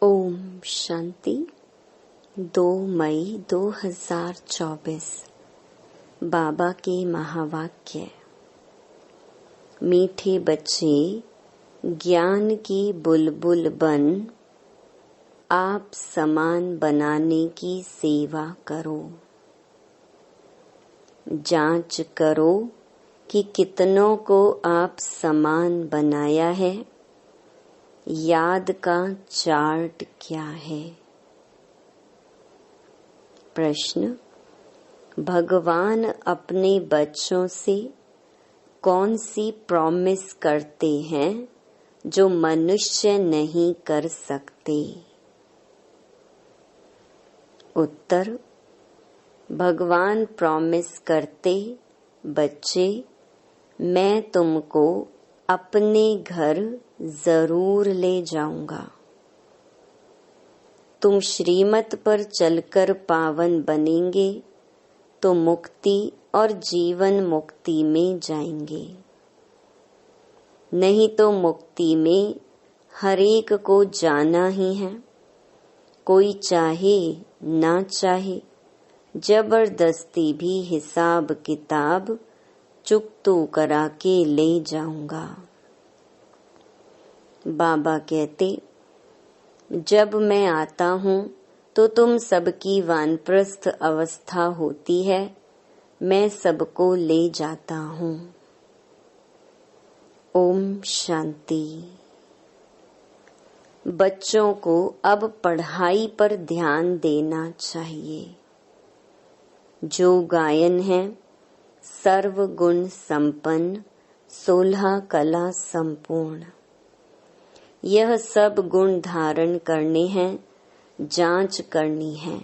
ओम शांति। 2 मई 2024 बाबा के महावाक्य। मीठे बच्चे, ज्ञान की बुलबुल बन आप समान बनाने की सेवा करो। जांच करो कि कितनों को आप समान बनाया है। याद का चार्ट क्या है? प्रश्न: भगवान अपने बच्चों से कौन सी प्रॉमिस करते हैं जो मनुष्य नहीं कर सकते? उत्तर: भगवान प्रॉमिस करते, बच्चे मैं तुमको अपने घर जरूर ले जाऊंगा। तुम श्रीमत पर चलकर पावन बनेंगे तो मुक्ति और जीवन मुक्ति में जाएंगे। नहीं तो मुक्ति में हर एक को जाना ही है। कोई चाहे ना चाहे जबरदस्ती भी हिसाब किताब चुकतू करा के ले जाऊंगा। बाबा कहते, जब मैं आता हूँ तो तुम सबकी वानप्रस्थ अवस्था होती है, मैं सबको ले जाता हूँ। ओम शांति। बच्चों को अब पढ़ाई पर ध्यान देना चाहिए। जो गायन है सर्व गुण संपन्न, 16 कला संपूर्ण। यह सब गुण धारण करने हैं, जांच करनी है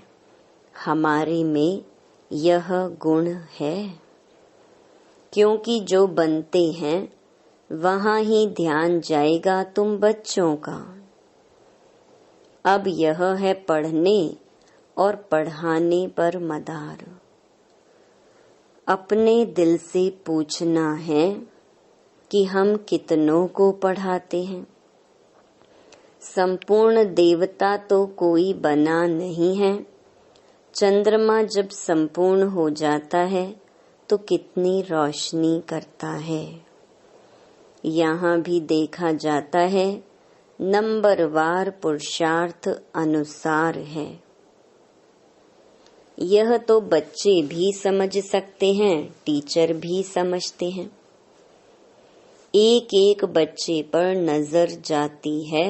हमारे में यह गुण है। क्योंकि जो बनते हैं वहां ही ध्यान जाएगा तुम बच्चों का। अब यह है पढ़ने और पढ़ाने पर मदार। अपने दिल से पूछना है कि हम कितनों को पढ़ाते हैं। संपूर्ण देवता तो कोई बना नहीं है। चंद्रमा जब संपूर्ण हो जाता है तो कितनी रोशनी करता है। यहाँ भी देखा जाता है नंबरवार पुरुषार्थ अनुसार है। यह तो बच्चे भी समझ सकते हैं, टीचर भी समझते हैं। एक एक बच्चे पर नजर जाती है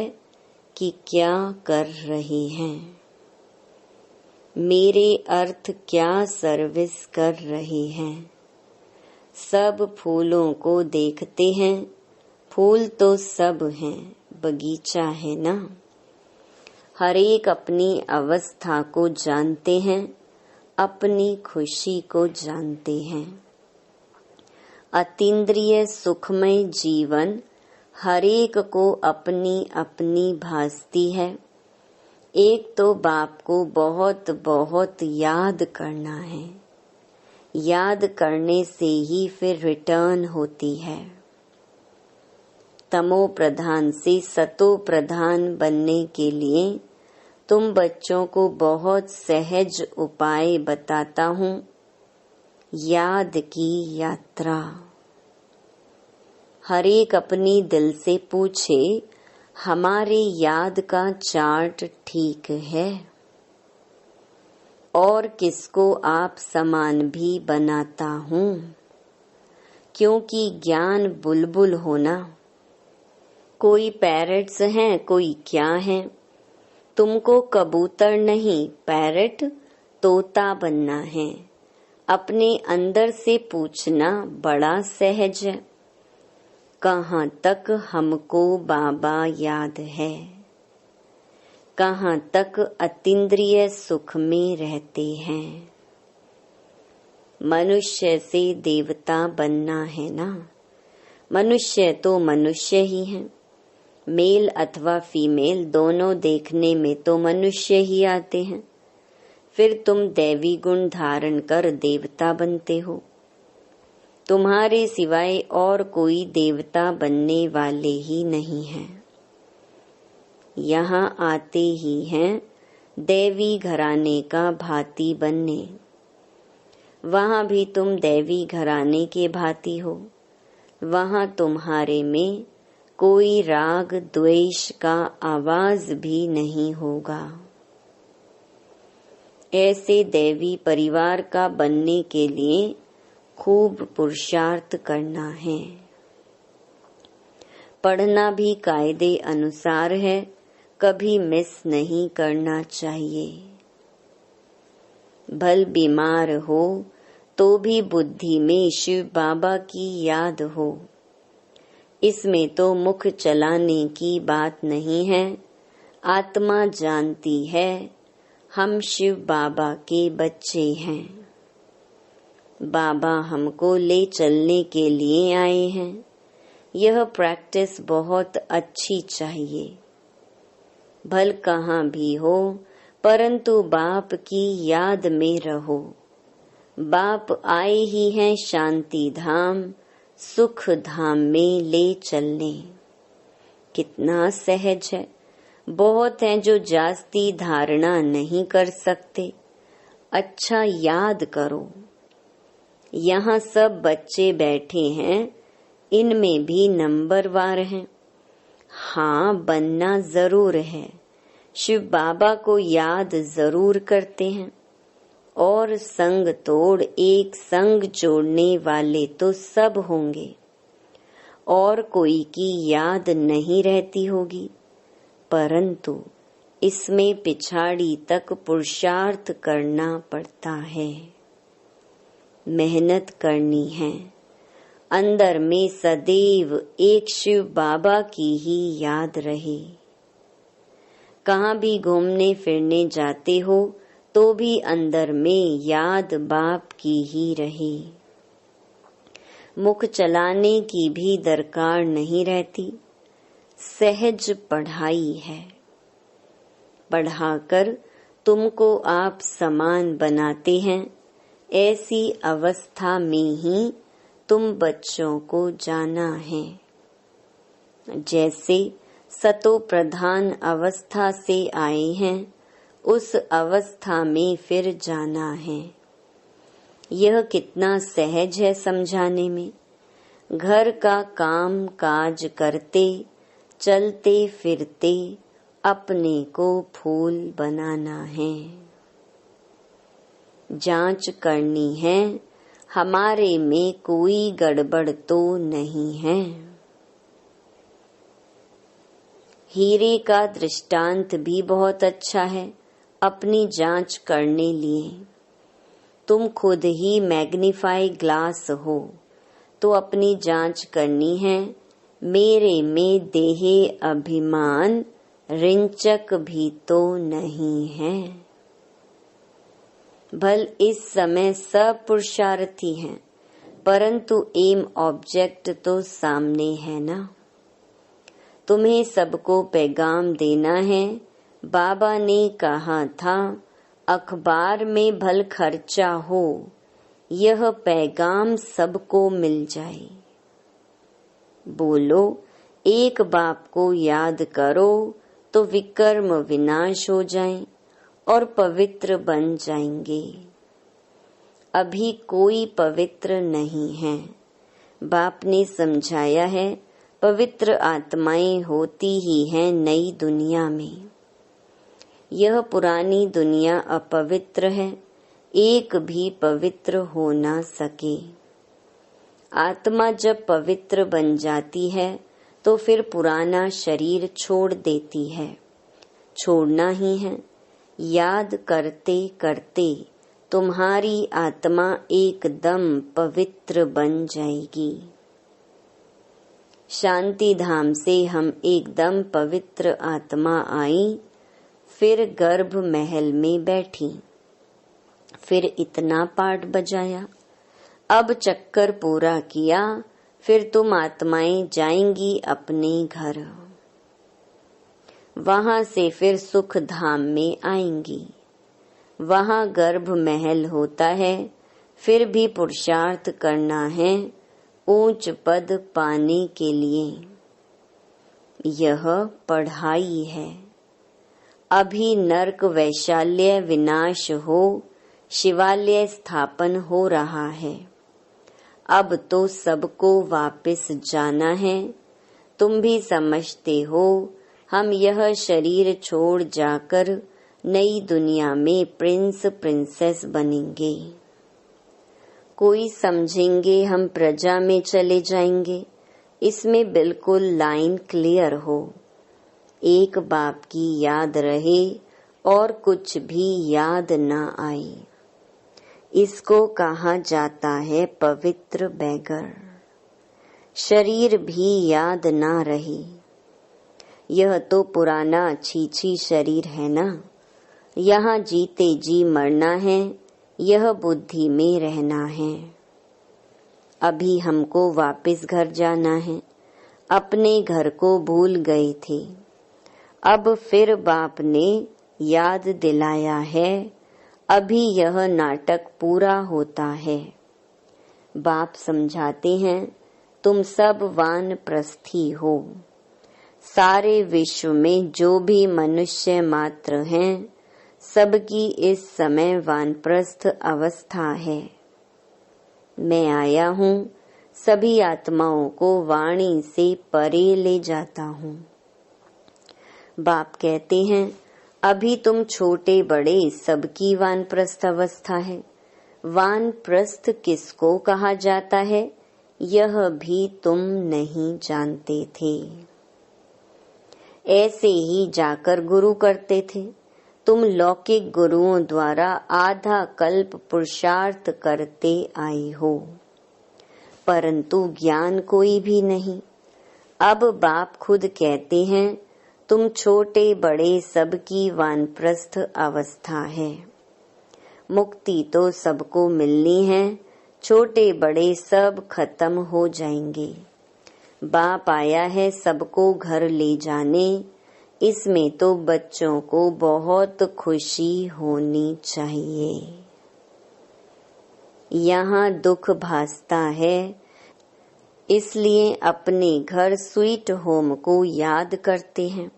कि क्या कर रहे हैं, मेरे अर्थ क्या सर्विस कर रहे हैं। सब फूलों को देखते हैं, फूल तो सब हैं, बगीचा है ना। हर एक अपनी अवस्था को जानते हैं, अपनी खुशी को जानते हैं। अतीन्द्रिय सुखमय जीवन हर एक को अपनी अपनी भासती है। एक तो बाप को बहुत बहुत याद करना है। याद करने से ही फिर रिटर्न होती है। तमो प्रधान से सतो प्रधान बनने के लिए तुम बच्चों को बहुत सहज उपाय बताता हूँ। याद की यात्रा। हर एक अपनी दिल से पूछे, हमारे याद का चार्ट ठीक है? और किसको आप समान भी बनाता हूँ? क्योंकि ज्ञान बुलबुल होना। कोई पैरट्स हैं, कोई क्या हैं। तुमको कबूतर नहीं, पैरट तोता बनना है। अपने अंदर से पूछना बड़ा सहज है। कहाँ तक हमको बाबा याद है? कहाँ तक अतीन्द्रिय सुख में रहते हैं? मनुष्य से देवता बनना है ना। मनुष्य तो मनुष्य ही है। मेल अथवा फीमेल दोनों देखने में तो मनुष्य ही आते हैं। फिर तुम दैवी गुण धारण कर देवता बनते हो। तुम्हारे सिवाय और कोई देवता बनने वाले ही नहीं हैं। यहाँ आते ही हैं दैवी घराने का भांति बनने। वहाँ भी तुम दैवी घराने के भांति हो। वहाँ तुम्हारे में कोई राग द्वेष का आवाज भी नहीं होगा। ऐसे दैवी परिवार का बनने के लिए खूब पुरुषार्थ करना है। पढ़ना भी कायदे अनुसार है, कभी मिस नहीं करना चाहिए। भल बीमार हो तो भी बुद्धि में शिव बाबा की याद हो। इसमें तो मुख चलाने की बात नहीं है। आत्मा जानती है हम शिव बाबा के बच्चे हैं। बाबा हमको ले चलने के लिए आए हैं। यह प्रैक्टिस बहुत अच्छी चाहिए। भल कहाँ भी हो परंतु बाप की याद में रहो। बाप आए ही हैं शांति धाम, सुख धाम में ले चलने। कितना सहज है। बहुत हैं जो जास्ती धारणा नहीं कर सकते। अच्छा याद करो, यहाँ सब बच्चे बैठे हैं, इनमें भी नंबरवार हैं। हाँ, बनना जरूर है। शिव बाबा को याद जरूर करते हैं। और संग तोड़ एक संग जोड़ने वाले तो सब होंगे। और कोई की याद नहीं रहती होगी, परंतु इसमें पिछाड़ी तक पुरुषार्थ करना पड़ता है। मेहनत करनी है। अंदर में सदैव एक शिव बाबा की ही याद रहे। कहाँ भी घूमने फिरने जाते हो तो भी अंदर में याद बाप की ही रहे। मुख चलाने की भी दरकार नहीं रहती। सहज पढ़ाई है। पढ़ाकर तुमको आप समान बनाते हैं। ऐसी अवस्था में ही तुम बच्चों को जाना है। जैसे सतो प्रधान अवस्था से आए हैं, उस अवस्था में फिर जाना है। यह कितना सहज है समझाने में। घर का काम काज करते चलते फिरते अपने को फूल बनाना है। जांच करनी है हमारे में कोई गड़बड़ तो नहीं है। हीरे का दृष्टांत भी बहुत अच्छा है अपनी जांच करने लिए। तुम खुद ही मैग्नीफाई ग्लास हो तो अपनी जांच करनी है। मेरे में देहे अभिमान रिंचक भी तो नहीं है। भल इस समय सब पुरुषार्थी हैं, परंतु एम ऑब्जेक्ट तो सामने है ना। तुम्हें सबको पैगाम देना है। बाबा ने कहा था अखबार में भल खर्चा हो, यह पैगाम सबको मिल जाए। बोलो एक बाप को याद करो तो विकर्म विनाश हो जाएं और पवित्र बन जाएंगे। अभी कोई पवित्र नहीं है। बाप ने समझाया है पवित्र आत्माएं होती ही हैं नई दुनिया में। यह पुरानी दुनिया अपवित्र है, एक भी पवित्र हो ना सके। आत्मा जब पवित्र बन जाती है तो फिर पुराना शरीर छोड़ देती है। छोड़ना ही है। याद करते करते तुम्हारी आत्मा एकदम पवित्र बन जाएगी। शांति धाम से हम एकदम पवित्र आत्मा आई, फिर गर्भ महल में बैठी, फिर इतना पाठ बजाया, अब चक्कर पूरा किया, फिर तुम आत्माएं जाएंगी अपने घर। वहां से फिर सुख धाम में आएंगी। वहां गर्भ महल होता है, फिर भी पुरुषार्थ करना है ऊंच पद पाने के लिए। यह पढ़ाई है। अभी नरक वैशाल्य विनाश हो, शिवालय स्थापन हो रहा है। अब तो सबको वापस जाना है। तुम भी समझते हो हम यह शरीर छोड़ जाकर नई दुनिया में प्रिंस प्रिंसेस बनेंगे। कोई समझेंगे हम प्रजा में चले जाएंगे। इसमें बिल्कुल लाइन क्लियर हो। एक बाप की याद रहे और कुछ भी याद न आए। इसको कहा जाता है पवित्र बैगर। शरीर भी याद ना रहे। यह तो पुराना छीछी शरीर है ना। यहाँ जीते जी मरना है, यह बुद्धि में रहना है। अभी हमको वापस घर जाना है। अपने घर को भूल गए थे। अब फिर बाप ने याद दिलाया है। अभी यह नाटक पूरा होता है। बाप समझाते हैं तुम सब वानप्रस्थी हो। सारे विश्व में जो भी मनुष्य मात्र हैं, सबकी इस समय वानप्रस्थ अवस्था है। मैं आया हूँ, सभी आत्माओं को वाणी से परे ले जाता हूँ। बाप कहते हैं अभी तुम छोटे बड़े सबकी वानप्रस्थ अवस्था है। वानप्रस्थ किसको कहा जाता है, यह भी तुम नहीं जानते थे। ऐसे ही जाकर गुरु करते थे। तुम लौकिक गुरुओं द्वारा आधा कल्प पुरुषार्थ करते आए हो, परंतु ज्ञान कोई भी नहीं। अब बाप खुद कहते हैं तुम छोटे बड़े सबकी वानप्रस्थ अवस्था है। मुक्ति तो सबको मिलनी है। छोटे बड़े सब खत्म हो जाएंगे। बाप आया है सबको घर ले जाने। इसमें तो बच्चों को बहुत खुशी होनी चाहिए। यहाँ दुख भासता है, इसलिए अपने घर स्वीट होम को याद करते हैं।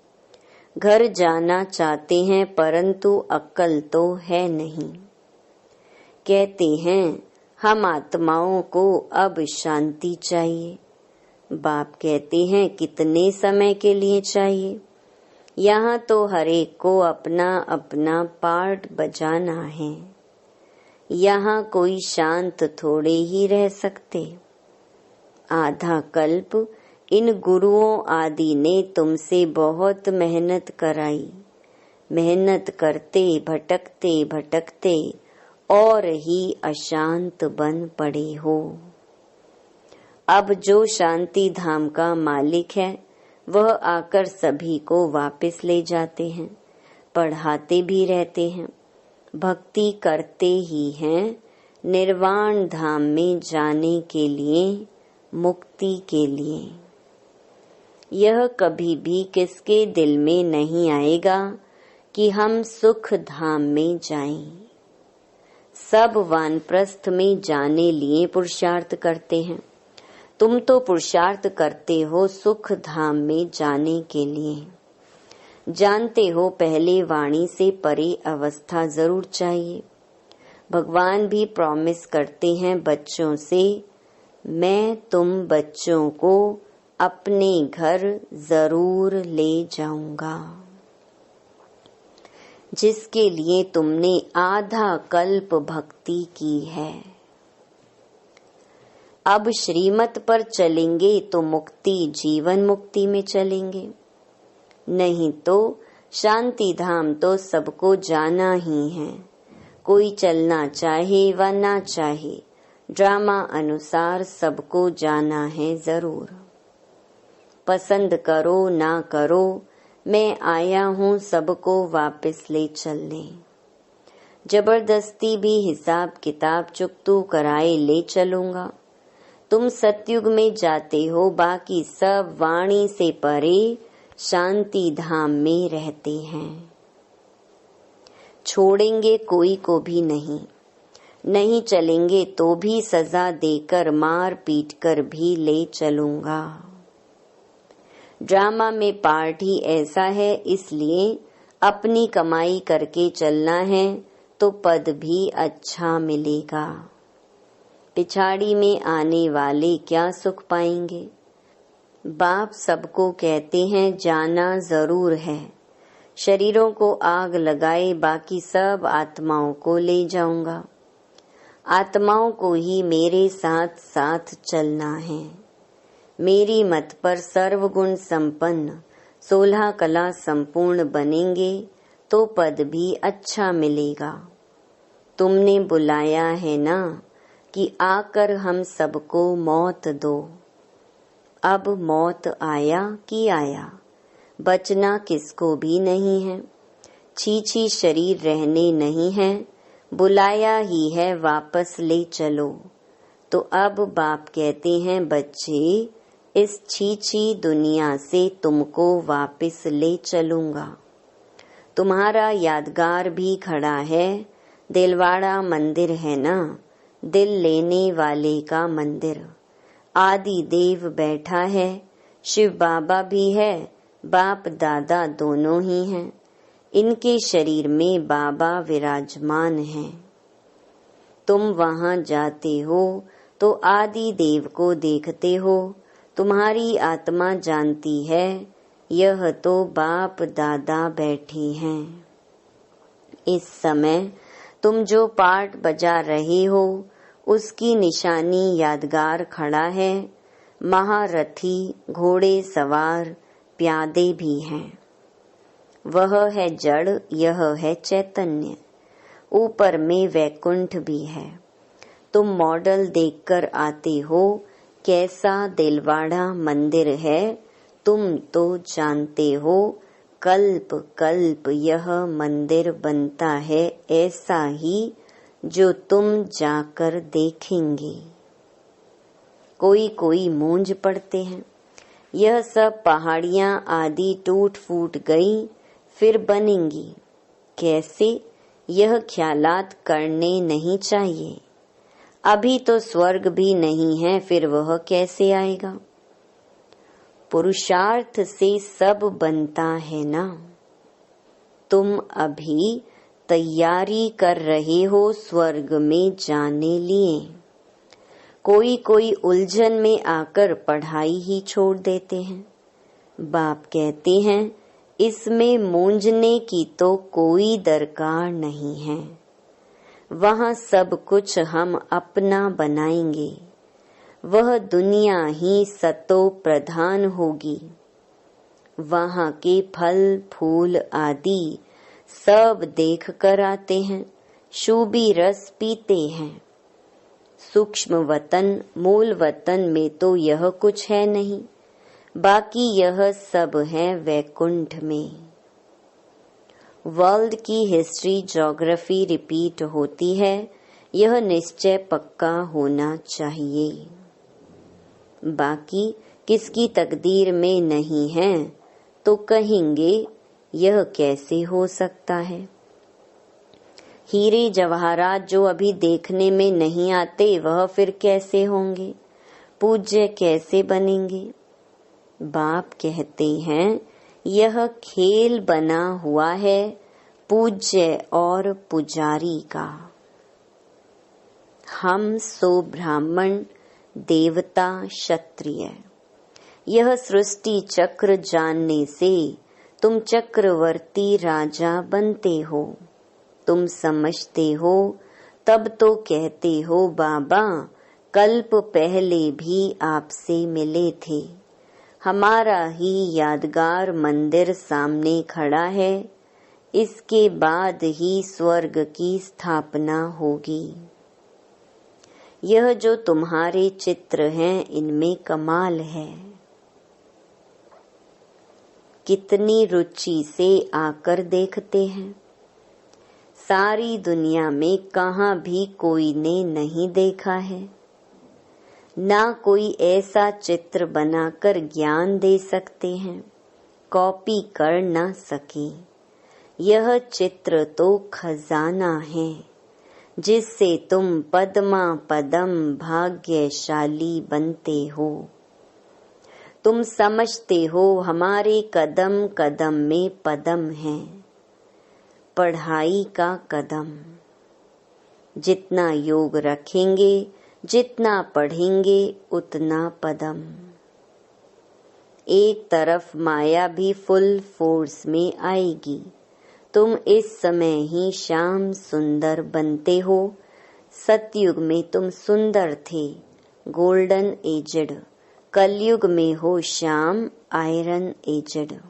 घर जाना चाहते हैं परंतु अक्ल तो है नहीं। कहते हैं हम आत्माओं को अब शांति चाहिए। बाप कहते हैं कितने समय के लिए चाहिए। यहाँ तो हर एक को अपना अपना पार्ट बजाना है। यहाँ कोई शांत थोड़े ही रह सकते। आधा कल्प इन गुरुओं आदि ने तुमसे बहुत मेहनत कराई। मेहनत करते भटकते भटकते और ही अशांत बन पड़े हो। अब जो शांति धाम का मालिक है वह आकर सभी को वापस ले जाते हैं। पढ़ाते भी रहते हैं। भक्ति करते ही हैं। निर्वाण धाम में जाने के लिए, मुक्ति के लिए। यह कभी भी किसके दिल में नहीं आएगा कि हम सुख धाम में जाएं। सब वानप्रस्थ में जाने लिए पुरुषार्थ करते हैं। तुम तो पुरुषार्थ करते हो सुख धाम में जाने के लिए। जानते हो पहले वाणी से परे अवस्था जरूर चाहिए। भगवान भी प्रॉमिस करते हैं बच्चों से, मैं तुम बच्चों को अपने घर जरूर ले जाऊंगा। जिसके लिए तुमने आधा कल्प भक्ति की है। अब श्रीमत पर चलेंगे तो मुक्ति जीवन मुक्ति में चलेंगे, नहीं तो शांति धाम तो सबको जाना ही है। कोई चलना चाहे व ना चाहे, ड्रामा अनुसार सबको जाना है जरूर। पसंद करो ना करो, मैं आया हूँ सबको वापस ले चलने। जबरदस्ती भी हिसाब किताब चुकतू कराए ले चलूंगा। तुम सतयुग में जाते हो, बाकी सब वाणी से परे शांति धाम में रहते हैं। छोड़ेंगे कोई को भी नहीं। नहीं चलेंगे तो भी सजा देकर मार पीट कर भी ले चलूंगा। ड्रामा में पार्ट ही ऐसा है, इसलिए अपनी कमाई करके चलना है तो पद भी अच्छा मिलेगा। पिछाड़ी में आने वाले क्या सुख पाएंगे। बाप सबको कहते हैं जाना जरूर है। शरीरों को आग लगाए बाकी सब आत्माओं को ले जाऊंगा। आत्माओं को ही मेरे साथ साथ चलना है। मेरी मत पर सर्वगुण संपन्न 16 कला संपूर्ण बनेंगे तो पद भी अच्छा मिलेगा। तुमने बुलाया है ना कि आकर हम सबको मौत दो। अब मौत आया कि आया, बचना किसको भी नहीं है। छी शरीर रहने नहीं है, बुलाया ही है वापस ले चलो। तो अब बाप कहते हैं बच्चे, इस छी दुनिया से तुमको वापस ले चलूंगा। तुम्हारा यादगार भी खड़ा है, दिलवाड़ा मंदिर है ना, दिल लेने वाले का मंदिर। आदि देव बैठा है, शिव बाबा भी है, बाप दादा दोनों ही हैं। इनके शरीर में बाबा विराजमान हैं। तुम वहां जाते हो तो आदि देव को देखते हो। तुम्हारी आत्मा जानती है यह तो बाप दादा बैठे हैं। इस समय तुम जो पाठ बजा रहे हो उसकी निशानी यादगार खड़ा है। महारथी, घोड़े सवार, प्यादे भी हैं। वह है जड़, यह है चैतन्य। ऊपर में वैकुंठ भी है। तुम मॉडल देखकर आते हो कैसा दिलवाड़ा मंदिर है। तुम तो जानते हो कल्प कल्प यह मंदिर बनता है ऐसा ही जो तुम जाकर देखेंगे। कोई मूंझ पड़ते हैं, यह सब पहाड़ियां आदि टूट फूट गई फिर बनेंगी कैसे। यह ख्यालात करने नहीं चाहिए। अभी तो स्वर्ग भी नहीं है, फिर वह कैसे आएगा। पुरुषार्थ से सब बनता है ना। तुम अभी तैयारी कर रहे हो स्वर्ग में जाने लिए। कोई उलझन में आकर पढ़ाई ही छोड़ देते हैं। बाप कहते हैं इसमें मूंझने की तो कोई दरकार नहीं है। वहाँ सब कुछ हम अपना बनाएंगे। वह दुनिया ही सतो प्रधान होगी। वहाँ के फल फूल आदि सब देख कर आते हैं, शूबी रस पीते हैं। सूक्ष्म वतन मूल वतन में तो यह कुछ है नहीं, बाकी यह सब है वैकुंठ में। वर्ल्ड की हिस्ट्री ज्योग्राफी रिपीट होती है, यह निश्चय पक्का होना चाहिए। बाकी किसकी तकदीर में नहीं है तो कहेंगे यह कैसे हो सकता है। हीरे जवाहरात जो अभी देखने में नहीं आते वह फिर कैसे होंगे, पूज्य कैसे बनेंगे। बाप कहते हैं यह खेल बना हुआ है पूज्य और पुजारी का। हम सो ब्राह्मण देवता क्षत्रिय। यह सृष्टि चक्र जानने से तुम चक्रवर्ती राजा बनते हो। तुम समझते हो तब तो कहते हो बाबा कल्प पहले भी आपसे मिले थे। हमारा ही यादगार मंदिर सामने खड़ा है, इसके बाद ही स्वर्ग की स्थापना होगी। यह जो तुम्हारे चित्र हैं इनमें कमाल है। कितनी रुचि से आकर देखते हैं। सारी दुनिया में कहाँ भी कोई ने नहीं देखा है। ना कोई ऐसा चित्र बनाकर ज्ञान दे सकते हैं, कॉपी कर ना सके। यह चित्र तो खजाना है जिससे तुम पद्मा पदम भाग्यशाली बनते हो। तुम समझते हो हमारे कदम कदम में पदम है। पढ़ाई का कदम। जितना योग रखेंगे, जितना पढ़ेंगे, उतना पदम। एक तरफ माया भी फुल फोर्स में आएगी। तुम इस समय ही श्याम सुंदर बनते हो। सतयुग में तुम सुंदर थे, गोल्डन एजड। कलयुग में हो श्याम, आयरन एजड।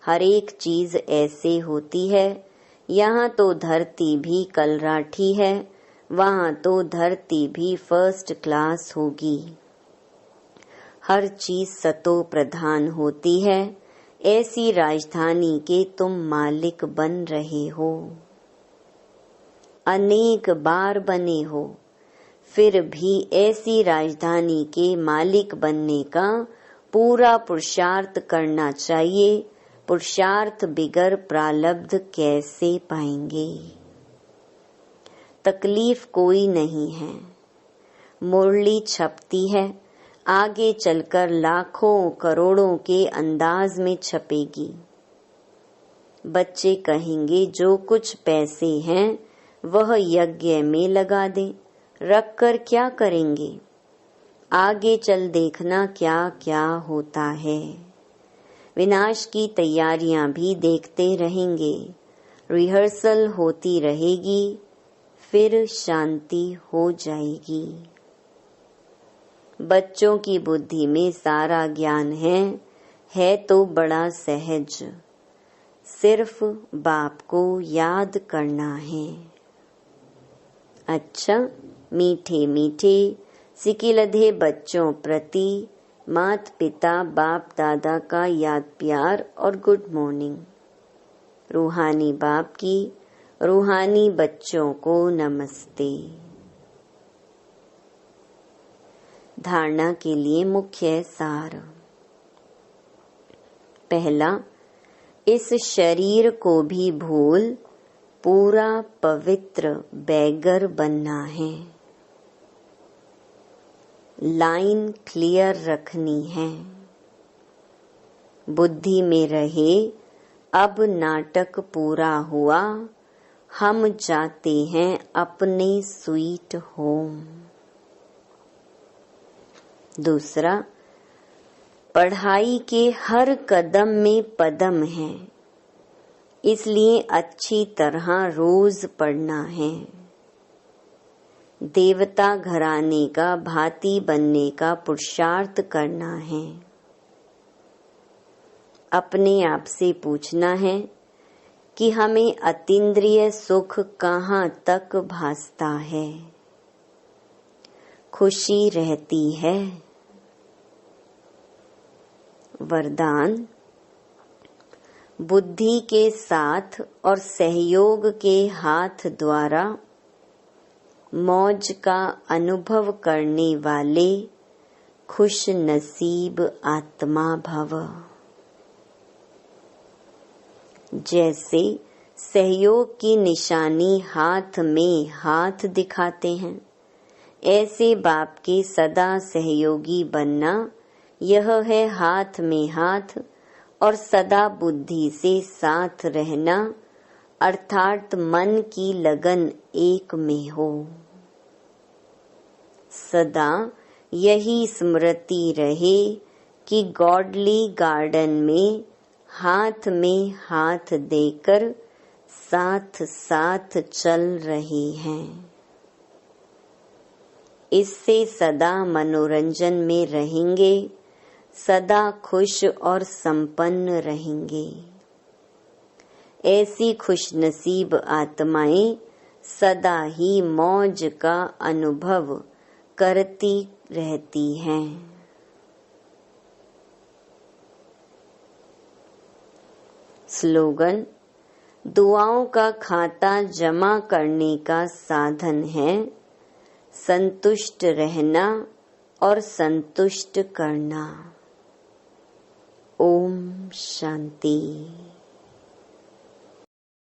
हर एक चीज ऐसे होती है। यहाँ तो धरती भी कलराठी है, वहाँ तो धरती भी फर्स्ट क्लास होगी। हर चीज सतो प्रधान होती है। ऐसी राजधानी के तुम मालिक बन रहे हो। अनेक बार बने हो, फिर भी ऐसी राजधानी के मालिक बनने का पूरा पुरुषार्थ करना चाहिए। पुरुषार्थ बिगर प्रारब्ध कैसे पाएंगे? तकलीफ कोई नहीं है। मुरली छपती है, आगे चलकर लाखों करोड़ों के अंदाज में छपेगी। बच्चे कहेंगे जो कुछ पैसे हैं वह यज्ञ में लगा दें, रखकर क्या करेंगे? आगे चल देखना क्या क्या होता है। विनाश की तैयारियां भी देखते रहेंगे। रिहर्सल होती रहेगी, फिर शांति हो जाएगी। बच्चों की बुद्धि में सारा ज्ञान है तो बड़ा सहज। सिर्फ बाप को याद करना है। अच्छा, मीठे मीठे सिकिलधे बच्चों प्रति माता पिता बाप दादा का याद प्यार और गुड मॉर्निंग। रूहानी बाप की रूहानी बच्चों को नमस्ते। धारणा के लिए मुख्य सार। पहला, इस शरीर को भी भूल पूरा पवित्र बैगर बनना है। लाइन क्लियर रखनी है। बुद्धि में रहे, अब नाटक पूरा हुआ, हम जाते हैं अपने स्वीट होम। दूसरा, पढ़ाई के हर कदम में पदम है, इसलिए अच्छी तरह रोज पढ़ना है। देवता घराने का भांति बनने का पुरुषार्थ करना है। अपने आप से पूछना है कि हमें अतीन्द्रिय सुख कहाँ तक भासता है। खुशी रहती है। वरदान, बुद्धि के साथ और सहयोग के हाथ द्वारा मौज का अनुभव करने वाले खुश नसीब आत्मा भव। जैसे सहयोग की निशानी हाथ में हाथ दिखाते हैं, ऐसे बाप के सदा सहयोगी बनना, यह है हाथ में हाथ और सदा बुद्धि से साथ रहना, अर्थात मन की लगन एक में हो। सदा यही स्मृति रहे कि गॉडली गार्डन में हाथ देकर साथ साथ चल रहे हैं। इससे सदा मनोरंजन में रहेंगे, सदा खुश और संपन्न रहेंगे। ऐसी खुशनसीब आत्माएं सदा ही मौज का अनुभव करती रहती हैं। स्लोगन, दुआओं का खाता जमा करने का साधन है संतुष्ट रहना और संतुष्ट करना। ओम शांति।